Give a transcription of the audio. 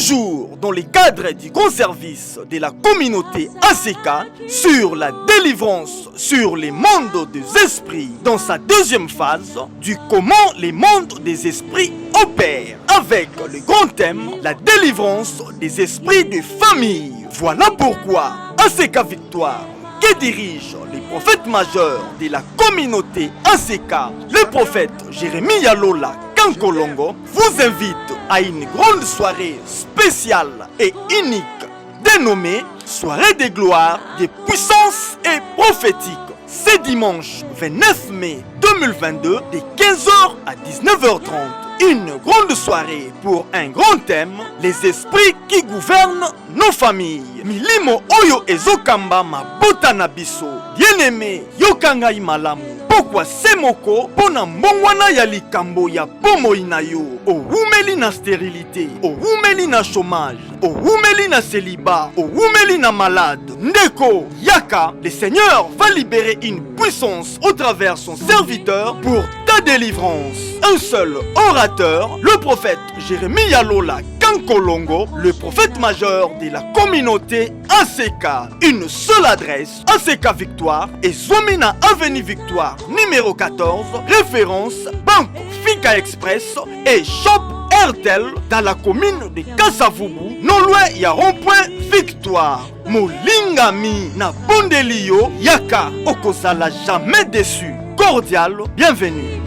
Toujours dans le cadre du grand service de la communauté ACK sur la délivrance sur les mondes des esprits dans sa deuxième phase du comment les mondes des esprits opèrent avec le grand thème la délivrance des esprits de famille. Voilà pourquoi ACK Victoire, qui dirige les prophètes majeurs de la communauté ACK, le prophète Jérémie Yalola Kankolongo, vous invite à une grande soirée spéciale et unique dénommée Soirée des gloires, des puissances et prophétiques. C'est dimanche 29 mai 2022 de 15h à 19h30. Une grande soirée pour un grand thème, les esprits qui gouvernent nos familles. Milimo oyo ezokamba mabota na biso. Bien-aimé, yokanga imalamu. Pourquoi semoko pona mbongwana ya likambo ya bomoi na yo. Owumeli na stérilité, owumeli na chômage, owumeli na célibat, owumeli na malade. Ndeko, yaka, le Seigneur va libérer une puissance au travers son serviteur pour ta délivrance. Un seul orateur, le prophète Jérémie Yalola Kankolongo, le prophète majeur de la communauté ACK. Une seule adresse, ACK Victoire et Zomina Avenue Victoire numéro 14, référence Banque Fika Express et Shop Airtel dans la commune de Kasavubu, non loin ya rond-point Victoire. Molingami na Bondelio Yaka, okozala jamais déçu. Cordial, bienvenue.